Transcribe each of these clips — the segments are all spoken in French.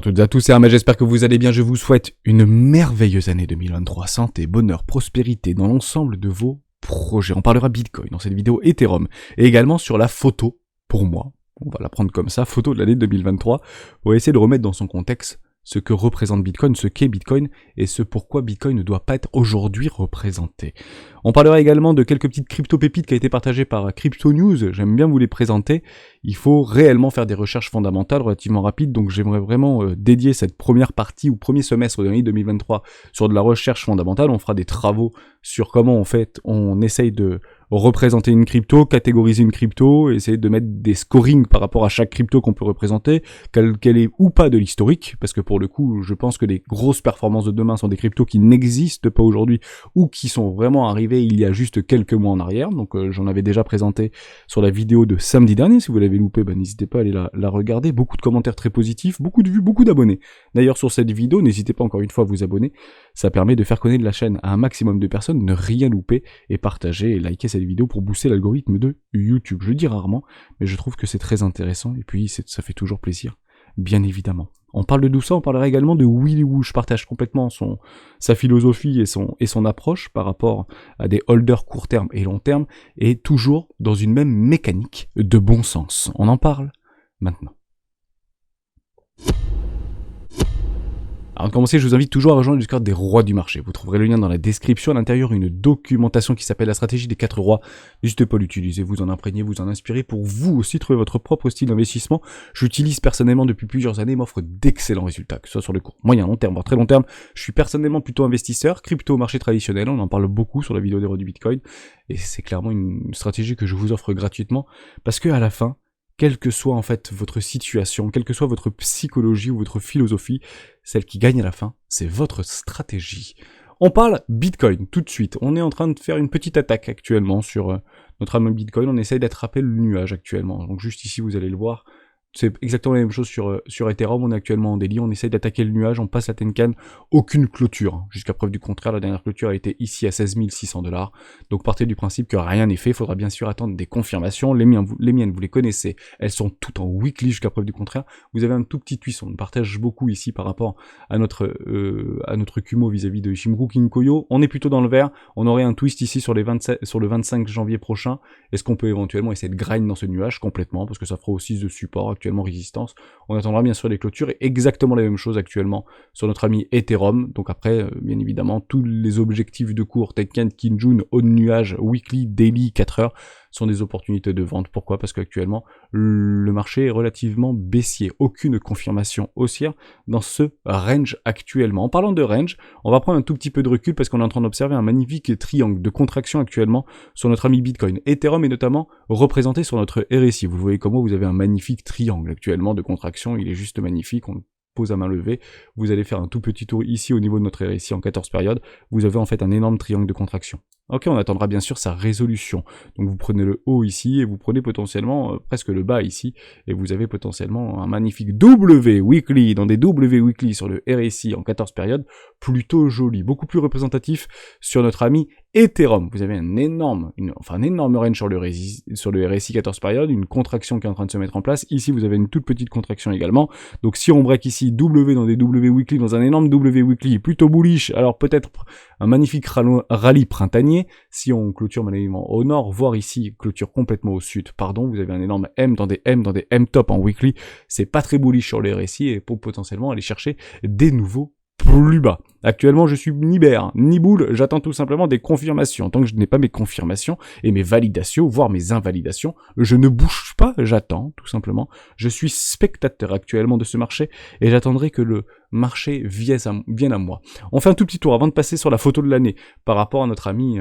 toutes et à tous, c'est Hermès, j'espère que vous allez bien, je vous souhaite une merveilleuse année 2023, santé, bonheur, prospérité dans l'ensemble de vos projets. On parlera Bitcoin dans cette vidéo, Ethereum, et également sur la photo, pour moi, on va la prendre comme ça, photo de l'année 2023, pour essayer de remettre dans son contexte ce que représente Bitcoin, ce qu'est Bitcoin, et ce pourquoi Bitcoin ne doit pas être aujourd'hui représenté. On parlera également de quelques petites crypto-pépites qui ont été partagées par Crypto News, j'aime bien vous les présenter. Il faut réellement faire des recherches fondamentales relativement rapides, donc j'aimerais vraiment dédier cette première partie ou premier semestre de l'année 2023 sur de la recherche fondamentale. On fera des travaux sur comment on essaye de représenter une crypto, catégoriser une crypto, essayer de mettre des scorings par rapport à chaque crypto qu'on peut représenter, qu'elle est ou pas de l'historique, parce que pour le coup, je pense que les grosses performances de demain sont des cryptos qui n'existent pas aujourd'hui, ou qui sont vraiment arrivées il y a juste quelques mois en arrière, donc j'en avais déjà présenté sur la vidéo de samedi dernier, si vous l'avez loupé, n'hésitez pas à aller la regarder, beaucoup de commentaires très positifs, beaucoup de vues, beaucoup d'abonnés. D'ailleurs sur cette vidéo, n'hésitez pas encore une fois à vous abonner, ça permet de faire connaître la chaîne à un maximum de personnes, ne rien louper, et partager et liker cette vidéo pour booster l'algorithme de YouTube. Je le dis rarement, mais je trouve que c'est très intéressant, et puis ça fait toujours plaisir, bien évidemment. On parle de tout ça, on parlera également de Willy Woo. Je partage complètement sa philosophie et son approche par rapport à des holders court terme et long terme, et toujours dans une même mécanique de bon sens. On en parle maintenant. Avant de commencer, je vous invite toujours à rejoindre le Discord des rois du marché. Vous trouverez le lien dans la description. À l'intérieur, une documentation qui s'appelle la stratégie des 4 rois. N'hésitez pas à l'utiliser, vous en imprégner, vous en inspirer pour vous aussi trouver votre propre style d'investissement. J'utilise personnellement depuis plusieurs années, m'offre d'excellents résultats, que ce soit sur le court, moyen, long terme, voire très long terme. Je suis personnellement plutôt investisseur, crypto, marché traditionnel. On en parle beaucoup sur la vidéo des rois du Bitcoin. Et c'est clairement une stratégie que je vous offre gratuitement parce que à la fin, quelle que soit en fait votre situation, quelle que soit votre psychologie ou votre philosophie, celle qui gagne à la fin, c'est votre stratégie. On parle Bitcoin tout de suite. On est en train de faire une petite attaque actuellement sur notre ami Bitcoin. On essaye d'attraper le nuage actuellement. Donc juste ici, vous allez le voir. C'est exactement la même chose sur Ethereum, on est actuellement en daily, on essaye d'attaquer le nuage, on passe la Tenkan, aucune clôture. Jusqu'à preuve du contraire, la dernière clôture a été ici à 16 600$. Donc partez du principe que rien n'est fait, il faudra bien sûr attendre des confirmations. Les miennes, vous les connaissez, elles sont toutes en weekly jusqu'à preuve du contraire. Vous avez un tout petit twist, on partage beaucoup ici par rapport à notre Kumo vis-à-vis de Ishimuru Kinkoyo. On est plutôt dans le vert, on aurait un twist ici sur le 25 janvier prochain. Est-ce qu'on peut éventuellement essayer de grind dans ce nuage complètement, parce que ça fera aussi de support actuellement résistance. On attendra bien sûr les clôtures et exactement la même chose actuellement sur notre ami Ethereum. Donc après, bien évidemment, tous les objectifs de cours, Tenkan, Kinjun, haut de nuage, weekly, daily, 4 heures, sont des opportunités de vente. Pourquoi? Parce qu'actuellement, le marché est relativement baissier. Aucune confirmation haussière dans ce range actuellement. En parlant de range, on va prendre un tout petit peu de recul parce qu'on est en train d'observer un magnifique triangle de contraction actuellement sur notre ami Bitcoin. Ethereum est notamment représenté sur notre RSI. Vous voyez comment vous avez un magnifique triangle actuellement de contraction. Il est juste magnifique. On le pose à main levée. Vous allez faire un tout petit tour ici au niveau de notre RSI en 14 périodes. Vous avez en fait un énorme triangle de contraction. Ok, on attendra bien sûr sa résolution. Donc vous prenez le haut ici et vous prenez potentiellement presque le bas ici et vous avez potentiellement un magnifique W weekly, dans des W weekly sur le RSI en 14 périodes, plutôt joli, beaucoup plus représentatif sur notre ami Ethereum. Vous avez un énorme range sur le RSI 14 périodes, une contraction qui est en train de se mettre en place. Ici vous avez une toute petite contraction également. Donc si on break ici W dans des W weekly, dans un énorme W weekly plutôt bullish, alors peut-être un magnifique rallye printanier. Si on clôture manuellement au nord, voire ici, clôture complètement au sud, pardon, vous avez un énorme M dans des M top en weekly, c'est pas très bullish sur les RSI et pour potentiellement aller chercher des nouveaux plus bas. Actuellement, je suis ni bear, ni bull, j'attends tout simplement des confirmations. Tant que je n'ai pas mes confirmations et mes validations, voire mes invalidations, je ne bouge pas, j'attends, tout simplement. Je suis spectateur actuellement de ce marché et j'attendrai que le marché vienne à moi. On fait un tout petit tour avant de passer sur la photo de l'année par rapport à notre ami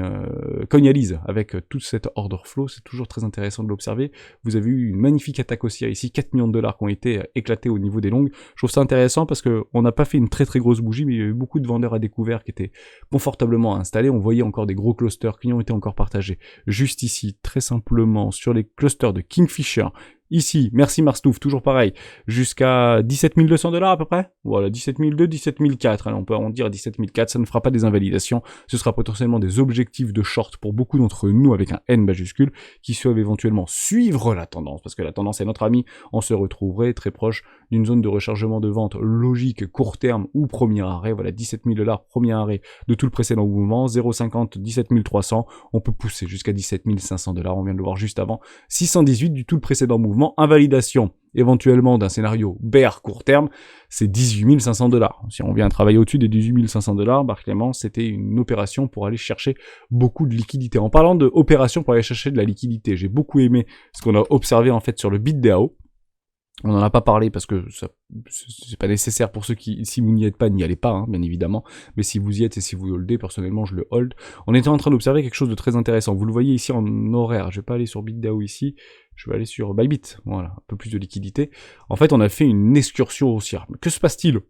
Cognalize avec tout cet order flow, c'est toujours très intéressant de l'observer. Vous avez eu une magnifique attaque haussière ici, 4 millions de dollars qui ont été éclatés au niveau des longues. Je trouve ça intéressant parce que on n'a pas fait une très très grosse bougie, mais il y a eu beaucoup de vendeurs à découvert qui étaient confortablement installés. On voyait encore des gros clusters qui ont été encore partagés juste ici, très simplement sur les clusters de Kingfisher, Ici, merci Marstouf, toujours pareil, jusqu'à 17 200 $ à peu près. Voilà, 17 200, 17 400. Allez, on peut arrondir à 17 400, ça ne fera pas des invalidations. Ce sera potentiellement des objectifs de short pour beaucoup d'entre nous avec un N majuscule qui souhaitent éventuellement suivre la tendance, parce que la tendance est notre ami. On se retrouverait très proche d'une zone de rechargement de vente logique, court terme ou premier arrêt. Voilà, 17 000 $, premier arrêt de tout le précédent mouvement, 0,50, 17 300. On peut pousser jusqu'à 17 500 $. On vient de le voir juste avant. 618 du tout le précédent mouvement. Invalidation éventuellement d'un scénario bear court terme, c'est 18 500 $. Si on vient travailler au-dessus des 18 500 $, clairement, c'était une opération pour aller chercher beaucoup de liquidité. En parlant d'opération pour aller chercher de la liquidité, j'ai beaucoup aimé ce qu'on a observé en fait sur le BitDAO. On n'en a pas parlé parce que ça, c'est pas nécessaire pour ceux qui, si vous n'y êtes pas, n'y allez pas, hein, bien évidemment. Mais si vous y êtes et si vous holdez, personnellement, je le hold. On était en train d'observer quelque chose de très intéressant. Vous le voyez ici en horaire. Je vais pas aller sur BitDAO ici. Je vais aller sur Bybit. Voilà, un peu plus de liquidité. En fait, on a fait une excursion haussière. Mais que se passe-t-il ?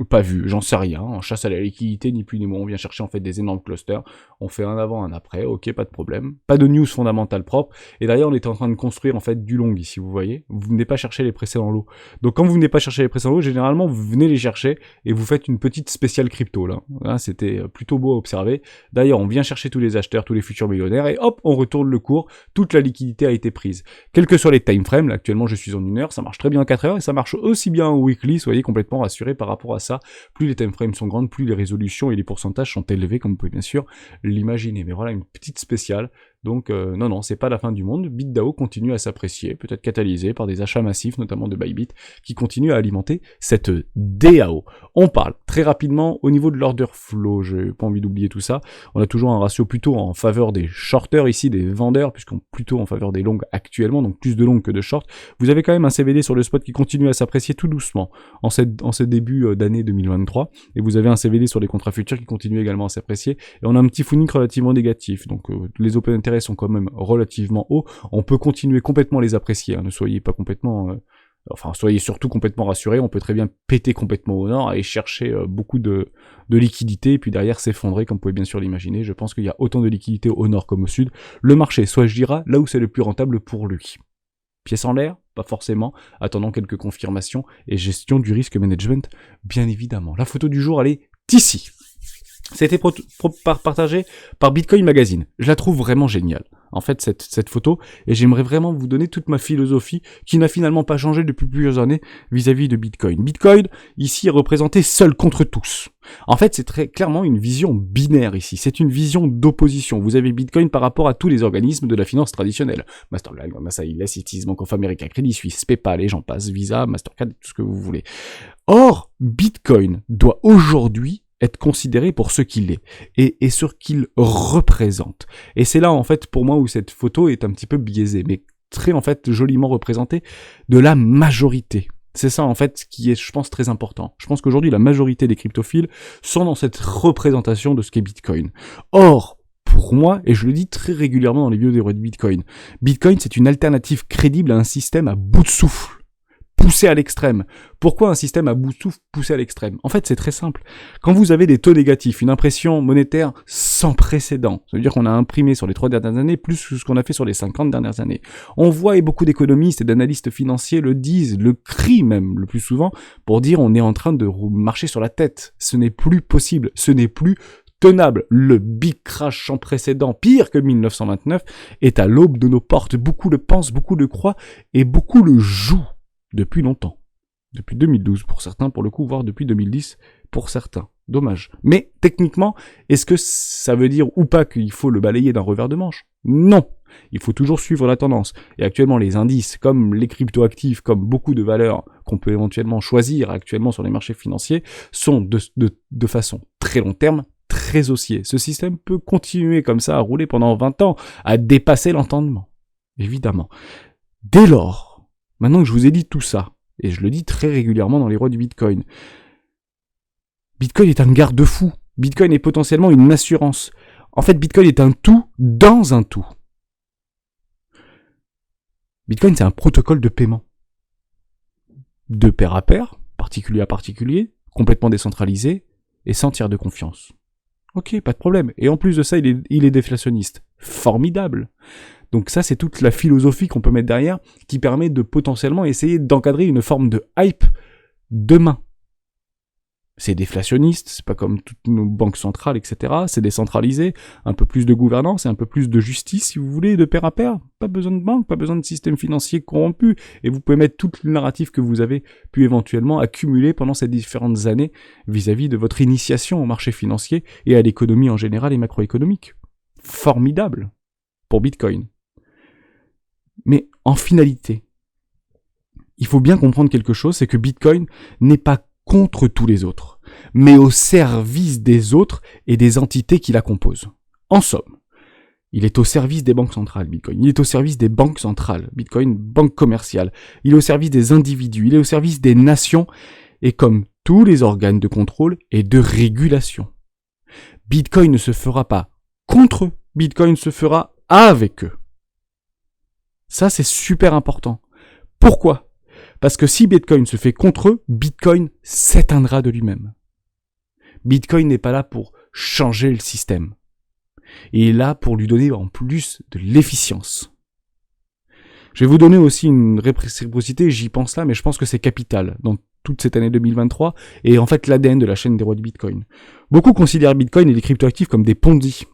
Pas vu, j'en sais rien, on chasse à la liquidité, ni plus ni moins, on vient chercher en fait des énormes clusters, on fait un avant, un après, ok, pas de problème, pas de news fondamentale propre, et derrière on était en train de construire en fait du long ici, vous voyez, vous venez pas chercher les précédents lots. Donc quand vous venez pas chercher les précédents lots, généralement vous venez les chercher, et vous faites une petite spéciale crypto là, c'était plutôt beau à observer. D'ailleurs on vient chercher tous les acheteurs, tous les futurs millionnaires, et hop, on retourne le cours, toute la liquidité a été prise. Quels que soient les time frames, là actuellement je suis en 1 heure, ça marche très bien en 4 heures, et ça marche aussi bien en weekly, soyez complètement rassurés par rapport à ça. Plus les timeframes sont grandes, plus les résolutions et les pourcentages sont élevés, comme vous pouvez bien sûr l'imaginer. Mais voilà, une petite spéciale. Donc non, c'est pas la fin du monde. BitDAO continue à s'apprécier, peut-être catalysé par des achats massifs, notamment de Bybit, qui continuent à alimenter cette DAO. On parle très rapidement au niveau de l'order flow, j'ai pas envie d'oublier tout ça. On a toujours un ratio plutôt en faveur des shorters ici, des vendeurs, puisqu'on plutôt en faveur des longs actuellement, donc plus de longs que de shorts. Vous avez quand même un CVD sur le spot qui continue à s'apprécier tout doucement en ce début d'année 2023, et vous avez un CVD sur les contrats futurs qui continue également à s'apprécier, et on a un petit footing relativement négatif, donc les open interest sont quand même relativement hauts, on peut continuer complètement à les apprécier, hein. Ne soyez pas complètement... soyez surtout complètement rassurés, on peut très bien péter complètement au nord et chercher beaucoup de liquidité, et puis derrière s'effondrer, comme vous pouvez bien sûr l'imaginer. Je pense qu'il y a autant de liquidité au nord comme au sud. Le marché, soit je dirais, là où c'est le plus rentable pour lui. Pièce en l'air, pas forcément, attendant quelques confirmations, et gestion du risque management, bien évidemment. La photo du jour, elle est ici. Ça a été partagé par Bitcoin Magazine. Je la trouve vraiment géniale, en fait, cette photo, et j'aimerais vraiment vous donner toute ma philosophie, qui n'a finalement pas changé depuis plusieurs années vis-à-vis de Bitcoin. Bitcoin, ici, est représenté seul contre tous. En fait, c'est très clairement une vision binaire ici, c'est une vision d'opposition. Vous avez Bitcoin par rapport à tous les organismes de la finance traditionnelle. Mastercard, Masaïla, Citiz, Bank of America, Crédit Suisse, PayPal, et j'en passe, Visa, Mastercard, tout ce que vous voulez. Or, Bitcoin doit aujourd'hui être considéré pour ce qu'il est et ce qu'il représente. Et c'est là en fait pour moi où cette photo est un petit peu biaisée, mais très en fait joliment représentée de la majorité. C'est ça en fait qui est, je pense, très important. Je pense qu'aujourd'hui la majorité des cryptophiles sont dans cette représentation de ce qu'est Bitcoin. Or, pour moi, et je le dis très régulièrement dans les vidéos de Bitcoin, Bitcoin c'est une alternative crédible à un système à bout de souffle, poussé à l'extrême. Pourquoi un système à bout de souffle poussé à l'extrême? En fait, c'est très simple. Quand vous avez des taux négatifs, une impression monétaire sans précédent, ça veut dire qu'on a imprimé sur les 3 dernières années plus que ce qu'on a fait sur les 50 dernières années. On voit, et beaucoup d'économistes et d'analystes financiers le disent, le crient même le plus souvent, pour dire on est en train de marcher sur la tête. Ce n'est plus possible, ce n'est plus tenable. Le big crash sans précédent, pire que 1929, est à l'aube de nos portes. Beaucoup le pensent, beaucoup le croient, et beaucoup le jouent. Depuis longtemps. Depuis 2012 pour certains, pour le coup, voire depuis 2010 pour certains. Dommage. Mais techniquement, est-ce que ça veut dire ou pas qu'il faut le balayer d'un revers de manche? Non. Il faut toujours suivre la tendance. Et actuellement, les indices, comme les cryptoactifs, comme beaucoup de valeurs qu'on peut éventuellement choisir actuellement sur les marchés financiers, sont de façon très long terme, très haussiers. Ce système peut continuer comme ça à rouler pendant 20 ans, à dépasser l'entendement. Évidemment. Dès lors, maintenant que je vous ai dit tout ça, et je le dis très régulièrement dans les rois du Bitcoin, Bitcoin est un garde-fou. Bitcoin est potentiellement une assurance. En fait, Bitcoin est un tout dans un tout. Bitcoin, c'est un protocole de paiement. De pair à pair, particulier à particulier, complètement décentralisé, et sans tiers de confiance. Ok, pas de problème. Et en plus de ça, il est déflationniste. Formidable. Donc ça, c'est toute la philosophie qu'on peut mettre derrière, qui permet de potentiellement essayer d'encadrer une forme de hype demain. C'est déflationniste, c'est pas comme toutes nos banques centrales, etc. C'est décentralisé, un peu plus de gouvernance et un peu plus de justice, si vous voulez, de pair à pair. Pas besoin de banque, pas besoin de système financier corrompu. Et vous pouvez mettre tout le narratif que vous avez pu éventuellement accumuler pendant ces différentes années vis-à-vis de votre initiation au marché financier et à l'économie en général et macroéconomique. Formidable pour Bitcoin. Mais en finalité, il faut bien comprendre quelque chose, c'est que Bitcoin n'est pas contre tous les autres, mais au service des autres et des entités qui la composent. En somme, il est au service des banques centrales, Bitcoin. Il est au service des banques centrales, Bitcoin, banque commerciale. Il est au service des individus, il est au service des nations, et comme tous les organes de contrôle et de régulation. Bitcoin ne se fera pas contre eux, Bitcoin se fera avec eux. Ça, c'est super important. Pourquoi ? Parce que si Bitcoin se fait contre eux, Bitcoin s'éteindra de lui-même. Bitcoin n'est pas là pour changer le système. Il est là pour lui donner en plus de l'efficience. Je vais vous donner aussi une réciprocité, j'y pense là, mais je pense que c'est capital dans toute cette année 2023 et en fait l'ADN de la chaîne des rois du Bitcoin. Beaucoup considèrent Bitcoin et les cryptoactifs comme des Ponzi.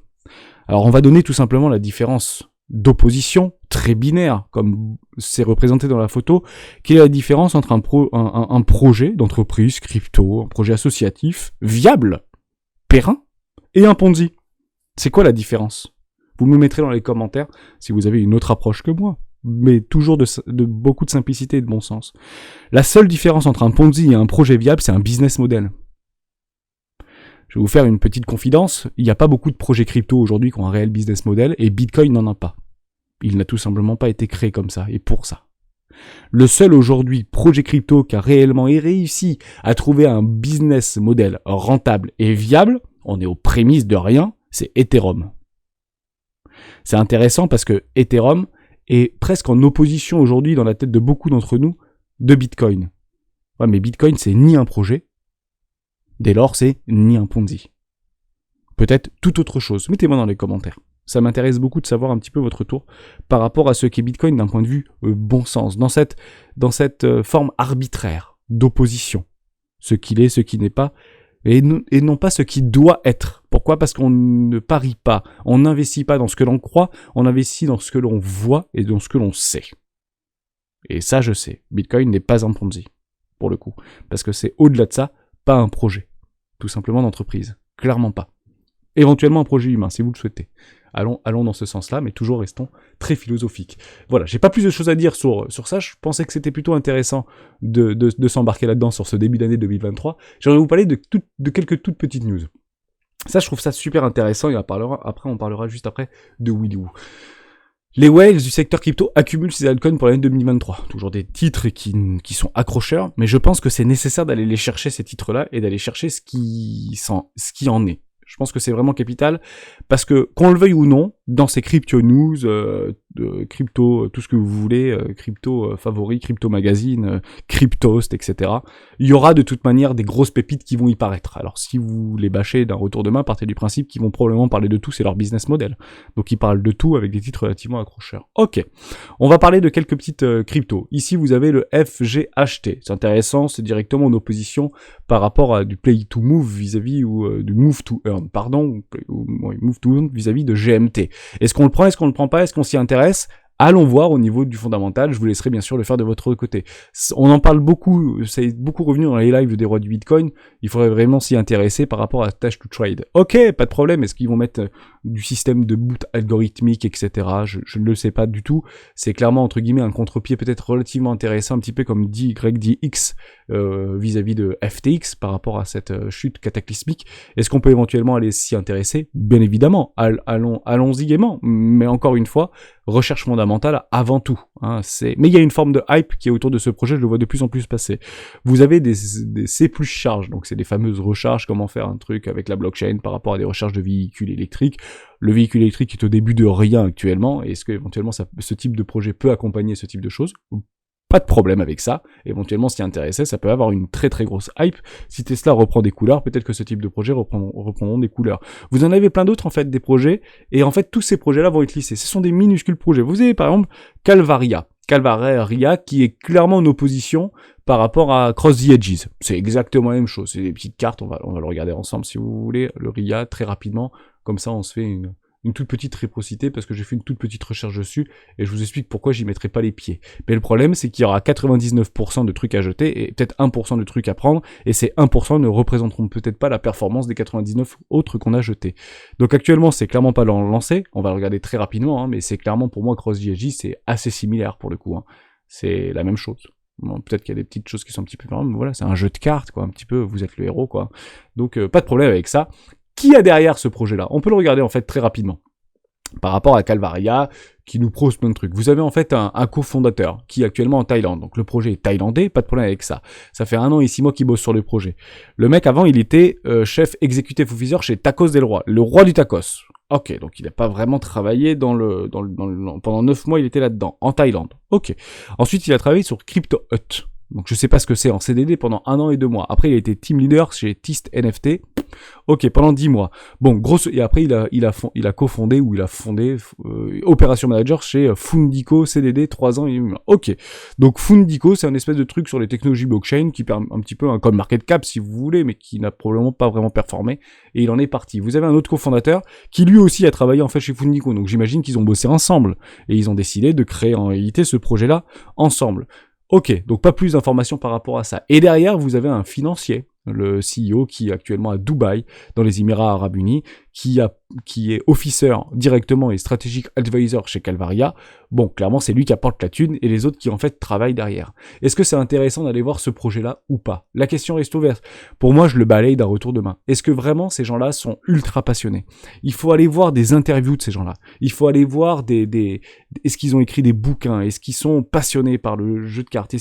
Alors on va donner tout simplement la différence d'opposition très binaire, comme c'est représenté dans la photo, quelle est la différence entre un projet d'entreprise crypto, un projet associatif, viable, périn, et un Ponzi. C'est quoi la différence ? Vous me mettrez dans les commentaires si vous avez une autre approche que moi, mais toujours de beaucoup de simplicité et de bon sens. La seule différence entre un Ponzi et un projet viable, c'est un business model. Je vais vous faire une petite confidence, il n'y a pas beaucoup de projets crypto aujourd'hui qui ont un réel business model, et Bitcoin n'en a pas. Il n'a tout simplement pas été créé comme ça, et pour ça. Le seul aujourd'hui projet crypto qui a réellement réussi à trouver un business model rentable et viable, on est aux prémices de rien, c'est Ethereum. C'est intéressant parce que Ethereum est presque en opposition aujourd'hui dans la tête de beaucoup d'entre nous de Bitcoin. Ouais, mais Bitcoin c'est ni un projet, dès lors c'est ni un Ponzi. Peut-être toute autre chose, mettez-moi dans les commentaires. Ça m'intéresse beaucoup de savoir un petit peu votre tour par rapport à ce qu'est Bitcoin d'un point de vue bon sens, dans cette forme arbitraire d'opposition. Ce qu'il est, ce qui n'est pas, et non pas ce qui doit être. Pourquoi ? Parce qu'on ne parie pas, on n'investit pas dans ce que l'on croit, on investit dans ce que l'on voit et dans ce que l'on sait. Et ça, je sais, Bitcoin n'est pas un Ponzi, pour le coup. Parce que c'est au-delà de ça, pas un projet. Tout simplement d'entreprise. Clairement pas. Éventuellement un projet humain, si vous le souhaitez. Allons dans ce sens-là, mais toujours restons très philosophiques. Voilà, j'ai pas plus de choses à dire sur ça, je pensais que c'était plutôt intéressant de s'embarquer là-dedans sur ce début d'année 2023. J'aimerais vous parler de quelques toutes petites news. Ça, je trouve ça super intéressant, et on parlera juste après de Willy Woo. Les whales du secteur crypto accumulent ces altcoins pour l'année 2023. Toujours des titres qui sont accrocheurs, mais je pense que c'est nécessaire d'aller les chercher, ces titres-là, et d'aller chercher ce qui en est. Je pense que c'est vraiment capital, parce que, qu'on le veuille ou non, dans ces crypto news, crypto, tout ce que vous voulez, crypto favoris, crypto magazine, cryptost, etc., il y aura de toute manière des grosses pépites qui vont y paraître. Alors si vous les bâchez d'un retour de main, partez du principe qu'ils vont probablement parler de tout, c'est leur business model. Donc ils parlent de tout avec des titres relativement accrocheurs. Ok, on va parler de quelques petites cryptos. Ici vous avez le FGHT, c'est intéressant, c'est directement en opposition par rapport à du Play to Move vis-à-vis ou du Move to Earn, Move to Earn vis-à-vis de GMT. Est-ce qu'on le prend, est-ce qu'on le prend pas, est-ce qu'on s'y intéresse ? Allons voir au niveau du fondamental, je vous laisserai bien sûr le faire de votre côté. On en parle beaucoup, c'est beaucoup revenu dans les lives des rois du Bitcoin, il faudrait vraiment s'y intéresser par rapport à Stash to Trade. Ok, pas de problème, est-ce qu'ils vont mettre du système de boot algorithmique, etc. Je ne le sais pas du tout, c'est clairement entre guillemets un contre-pied peut-être relativement intéressant, un petit peu comme dit Greg DX vis-à-vis de FTX par rapport à cette chute cataclysmique. Est-ce qu'on peut éventuellement aller s'y intéresser ? Bien évidemment, allons-y gaiement, mais encore une fois, recherche fondamentale avant tout. Hein, mais il y a une forme de hype qui est autour de ce projet, je le vois de plus en plus passer. Vous avez des C+ charges, donc c'est des fameuses recharges, comment faire un truc avec la blockchain par rapport à des recharges de véhicules électriques. Le véhicule électrique est au début de rien actuellement, et est-ce que éventuellement ce type de projet peut accompagner ce type de choses ? Pas de problème avec ça. Éventuellement, s'y intéresser, ça peut avoir une très très grosse hype. Si Tesla reprend des couleurs, peut-être que ce type de projet reprendront des couleurs. Vous en avez plein d'autres en fait, des projets, et en fait tous ces projets-là vont être listés. Ce sont des minuscules projets. Vous avez par exemple Calvaria qui est clairement en opposition par rapport à Cross the Edges. C'est exactement la même chose. C'est des petites cartes. On va le regarder ensemble si vous voulez. Le RIA très rapidement. Comme ça, on se fait une toute petite réciprocité parce que j'ai fait une toute petite recherche dessus et je vous explique pourquoi j'y mettrai pas les pieds. Mais le problème, c'est qu'il y aura 99% de trucs à jeter et peut-être 1% de trucs à prendre et ces 1% ne représenteront peut-être pas la performance des 99 autres qu'on a jetés. Donc actuellement, c'est clairement pas lancé. On va le regarder très rapidement, hein, mais c'est clairement pour moi Cross the c'est assez similaire pour le coup. Hein. C'est la même chose. Bon, peut-être qu'il y a des petites choses qui sont un petit peu différentes, mais voilà, c'est un jeu de cartes, quoi, un petit peu, vous êtes le héros, quoi. Donc, pas de problème avec ça. Qui a derrière ce projet-là? On peut le regarder, en fait, très rapidement. Par rapport à Calvaria, qui nous propose plein de trucs. Vous avez en fait un cofondateur qui est actuellement en Thaïlande. Donc le projet est thaïlandais, pas de problème avec ça. Ça fait 1 an et 6 mois qu'il bosse sur le projet. Le mec avant, il était chef executive officer chez Tacos Del Roi, le roi du tacos. Ok, donc il n'a pas vraiment travaillé pendant 9 mois, il était là-dedans, en Thaïlande. Ok. Ensuite, il a travaillé sur Crypto Hut. Donc je sais pas ce que c'est en CDD pendant 1 an et 2 mois. Après, il a été team leader chez Tist NFT. Ok, pendant 10 mois. Bon, grosse, et après, il a cofondé ou il a fondé Opération Manager chez Fundico CDD 3 ans et 8 mois. Ok. Donc Fundico, c'est un espèce de truc sur les technologies blockchain qui permet un petit peu un coin market cap si vous voulez, mais qui n'a probablement pas vraiment performé. Et il en est parti. Vous avez un autre cofondateur qui lui aussi a travaillé en fait chez Fundico. Donc j'imagine qu'ils ont bossé ensemble. Et ils ont décidé de créer en réalité ce projet-là ensemble. Ok, donc pas plus d'informations par rapport à ça. Et derrière, vous avez un financier, le CEO qui est actuellement à Dubaï, dans les Émirats Arabes Unis, qui est officer directement et strategic advisor chez Calvaria. Bon, clairement, c'est lui qui apporte la thune et les autres qui en fait travaillent derrière. Est-ce que c'est intéressant d'aller voir ce projet-là ou pas? La question reste ouverte. Pour moi, je le balaye d'un retour de main. Est-ce que vraiment ces gens-là sont ultra passionnés? Il faut aller voir des interviews de ces gens-là. Il faut aller voir est-ce qu'ils ont écrit des bouquins? Est-ce qu'ils sont passionnés par le jeu de cartes?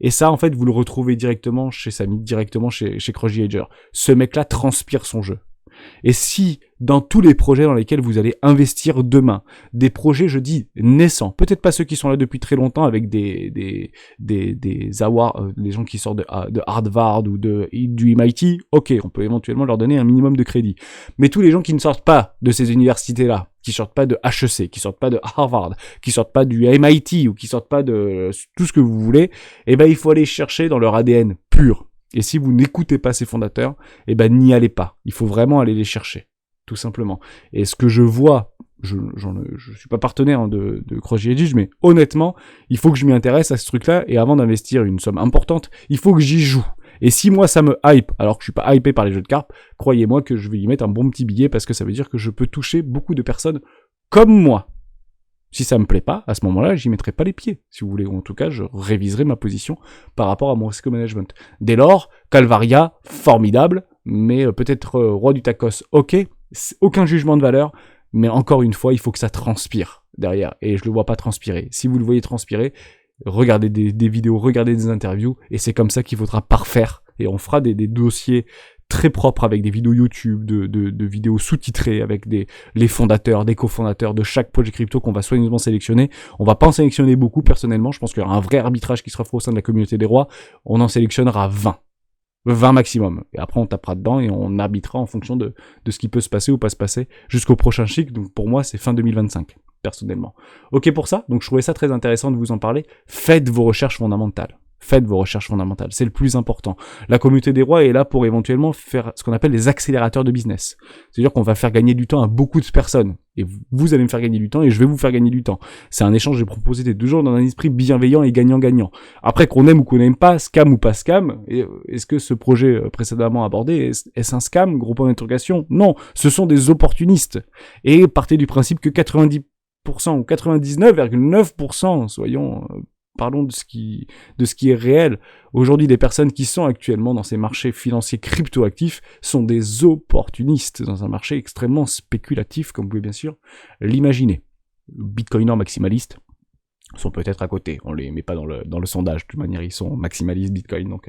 Et ça, en fait, vous le retrouvez directement chez Samy, directement chez Cross the Edge. Ce mec-là transpire son jeu. Et si, dans tous les projets dans lesquels vous allez investir demain, des projets, je dis, naissants, peut-être pas ceux qui sont là depuis très longtemps avec des awards, les gens qui sortent de Harvard ou du MIT, ok, on peut éventuellement leur donner un minimum de crédit. Mais tous les gens qui ne sortent pas de ces universités-là, qui sortent pas de HEC, qui sortent pas de Harvard, qui sortent pas du MIT ou qui sortent pas de tout ce que vous voulez, eh ben, il faut aller chercher dans leur ADN pur. Et si vous n'écoutez pas ces fondateurs, eh ben n'y allez pas. Il faut vraiment aller les chercher, tout simplement. Et ce que je vois, je suis pas partenaire de Cross the Edge, mais honnêtement, il faut que je m'y intéresse à ce truc-là. Et avant d'investir une somme importante, il faut que j'y joue. Et si moi ça me hype, alors que je suis pas hypé par les jeux de cartes, croyez-moi que je vais y mettre un bon petit billet parce que ça veut dire que je peux toucher beaucoup de personnes comme moi. Si ça me plaît pas, à ce moment-là, j'y mettrai pas les pieds, si vous voulez. Ou en tout cas, je réviserai ma position par rapport à mon risk management. Dès lors, Calvaria, formidable, mais peut-être roi du tacos, ok, aucun jugement de valeur, mais encore une fois, il faut que ça transpire derrière. Et je le vois pas transpirer. Si vous le voyez transpirer, regardez des vidéos, regardez des interviews, et c'est comme ça qu'il faudra parfaire. Et on fera des dossiers très propre avec des vidéos YouTube, de vidéos sous-titrées avec les fondateurs, des cofondateurs de chaque projet crypto qu'on va soigneusement sélectionner. On va pas en sélectionner beaucoup personnellement, je pense qu'il y aura un vrai arbitrage qui sera fait au sein de la communauté des rois. On en sélectionnera 20 maximum. Et après on tapera dedans et on arbitrera en fonction de ce qui peut se passer ou pas se passer jusqu'au prochain cycle. Donc pour moi c'est fin 2025, personnellement. Ok pour ça, donc je trouvais ça très intéressant de vous en parler. Faites vos recherches fondamentales. Faites vos recherches fondamentales, c'est le plus important. La communauté des rois est là pour éventuellement faire ce qu'on appelle les accélérateurs de business. C'est-à-dire qu'on va faire gagner du temps à beaucoup de personnes. Et vous allez me faire gagner du temps et je vais vous faire gagner du temps. C'est un échange, j'ai proposé des deux jours dans un esprit bienveillant et gagnant-gagnant. Après qu'on aime ou qu'on n'aime pas, scam ou pas scam, est-ce que ce projet précédemment abordé, est-ce un scam? Gros point d'interrogation. Non, ce sont des opportunistes. Et partez du principe que 90% ou 99,9%, parlons de ce qui est réel. Aujourd'hui, des personnes qui sont actuellement dans ces marchés financiers crypto-actifs sont des opportunistes dans un marché extrêmement spéculatif, comme vous pouvez bien sûr l'imaginer. Bitcoiners maximalistes sont peut-être à côté. On les met pas dans le sondage. De toute manière, ils sont maximalistes Bitcoin, donc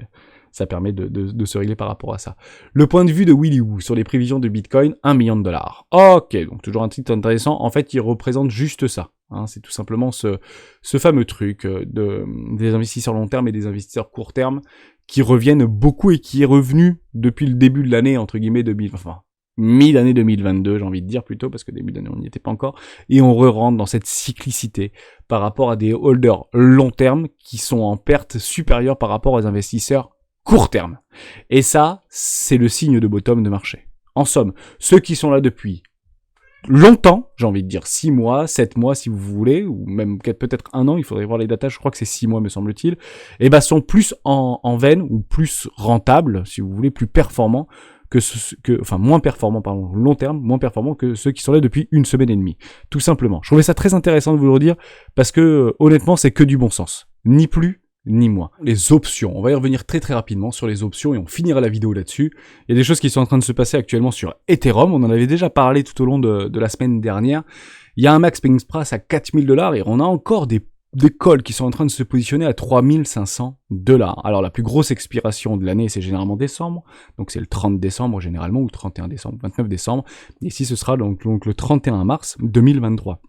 ça permet de se régler par rapport à ça. Le point de vue de Willy Woo sur les prévisions de Bitcoin, $1 million. Ok, donc toujours un titre intéressant. En fait, il représente juste ça. Hein, c'est tout simplement ce fameux truc des investisseurs long terme et des investisseurs court terme qui reviennent beaucoup et qui est revenu depuis le début de l'année, entre guillemets, mi-année 2022, j'ai envie de dire plutôt, parce que début d'année on n'y était pas encore, et on re-rentre dans cette cyclicité par rapport à des holders long terme qui sont en perte supérieure par rapport aux investisseurs court terme. Et ça, c'est le signe de bottom de marché. En somme, ceux qui sont là depuis longtemps, j'ai envie de dire 6 mois, 7 mois si vous voulez, ou même peut-être 1 an, il faudrait voir les datas, je crois que c'est 6 mois me semble-t-il, et ben sont plus en veine, ou plus rentables, si vous voulez, plus performants, moins performants, pardon, long terme, moins performants que ceux qui sont là depuis 1 semaine et demie. Tout simplement. Je trouvais ça très intéressant de vous le redire, parce que honnêtement, c'est que du bon sens. Ni plus, ni moins. Les options, on va y revenir très très rapidement sur les options et on finira la vidéo là-dessus. Il y a des choses qui sont en train de se passer actuellement sur Ethereum, on en avait déjà parlé tout au long de la semaine dernière. Il y a un max paying price à $4000 et on a encore des calls qui sont en train de se positionner à $3500. Alors la plus grosse expiration de l'année, c'est généralement décembre, donc c'est le 30 décembre généralement, ou 31 décembre, 29 décembre, et ici ce sera donc le 31 mars 2023.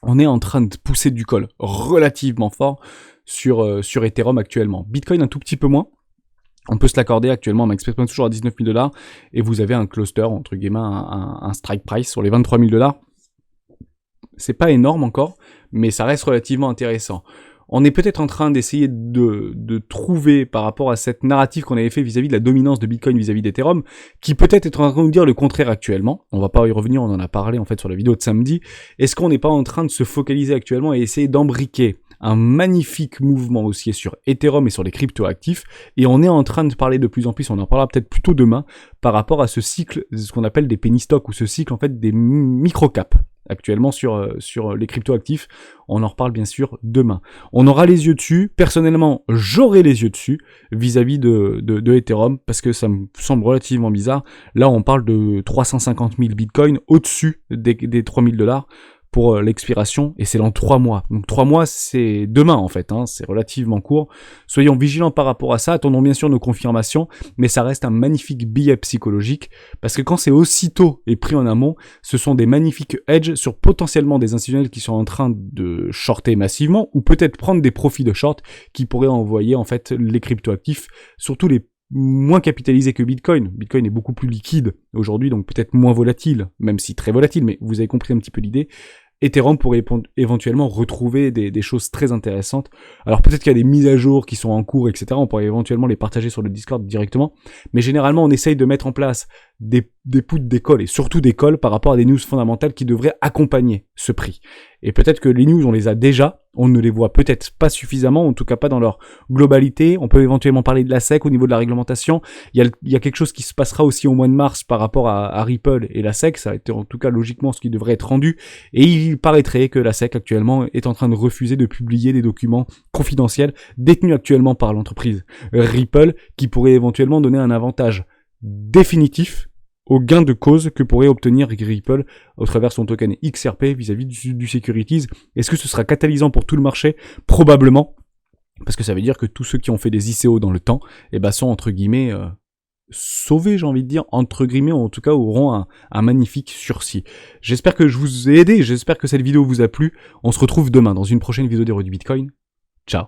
On est en train de pousser du call relativement fort sur Ethereum actuellement. Bitcoin un tout petit peu moins. On peut se l'accorder actuellement, on expecte toujours à $19 000 et vous avez un cluster, entre guillemets, un strike price sur les $23 000. C'est pas énorme encore, mais ça reste relativement intéressant. On est peut-être en train d'essayer de trouver par rapport à cette narrative qu'on avait fait vis-à-vis de la dominance de Bitcoin vis-à-vis d'Ethereum, qui peut-être est en train de nous dire le contraire actuellement. On va pas y revenir, on en a parlé en fait sur la vidéo de samedi. Est-ce qu'on n'est pas en train de se focaliser actuellement et essayer d'embriquer un magnifique mouvement haussier sur Ethereum et sur les crypto-actifs, et on est en train de parler de plus en plus, on en parlera peut-être plus tôt demain, par rapport à ce cycle, ce qu'on appelle des penny stocks, ou ce cycle en fait des micro-caps, actuellement sur les crypto-actifs. On en reparle bien sûr demain. On aura les yeux dessus, personnellement j'aurai les yeux dessus, vis-à-vis de Ethereum, parce que ça me semble relativement bizarre. Là on parle de 350 000 bitcoins au-dessus des $3000, pour l'expiration, et c'est dans 3 mois. Donc 3 mois, c'est demain en fait, hein, c'est relativement court. Soyons vigilants par rapport à ça, attendons bien sûr nos confirmations, mais ça reste un magnifique billet psychologique, parce que quand c'est aussitôt et pris en amont, ce sont des magnifiques hedges sur potentiellement des institutionnels qui sont en train de shorter massivement, ou peut-être prendre des profits de short qui pourraient envoyer en fait les cryptoactifs, surtout les moins capitalisé que Bitcoin. Bitcoin est beaucoup plus liquide aujourd'hui, donc peut-être moins volatile, même si très volatile, mais vous avez compris un petit peu l'idée. Ethereum pourrait éventuellement retrouver des choses très intéressantes. Alors peut-être qu'il y a des mises à jour qui sont en cours, etc. On pourrait éventuellement les partager sur le Discord directement. Mais généralement, on essaye de mettre en place des puts, des calls, et surtout des calls par rapport à des news fondamentales qui devraient accompagner ce prix. Et peut-être que les news, on les a déjà, on ne les voit peut-être pas suffisamment, en tout cas pas dans leur globalité. On peut éventuellement parler de la SEC au niveau de la réglementation. Il y a quelque chose qui se passera aussi au mois de mars par rapport à Ripple et la SEC. Ça a été en tout cas logiquement ce qui devrait être rendu. Et il paraîtrait que la SEC actuellement est en train de refuser de publier des documents confidentiels détenus actuellement par l'entreprise Ripple, qui pourrait éventuellement donner un avantage définitif au gain de cause que pourrait obtenir Ripple au travers son token XRP vis-à-vis du securities. Est-ce que ce sera catalysant pour tout le marché? Probablement, parce que ça veut dire que tous ceux qui ont fait des ICO dans le temps, sont entre guillemets sauvés, j'ai envie de dire, entre guillemets, ou en tout cas auront un magnifique sursis. J'espère que je vous ai aidé, j'espère que cette vidéo vous a plu. On se retrouve demain dans une prochaine vidéo d'Héros du Bitcoin. Ciao.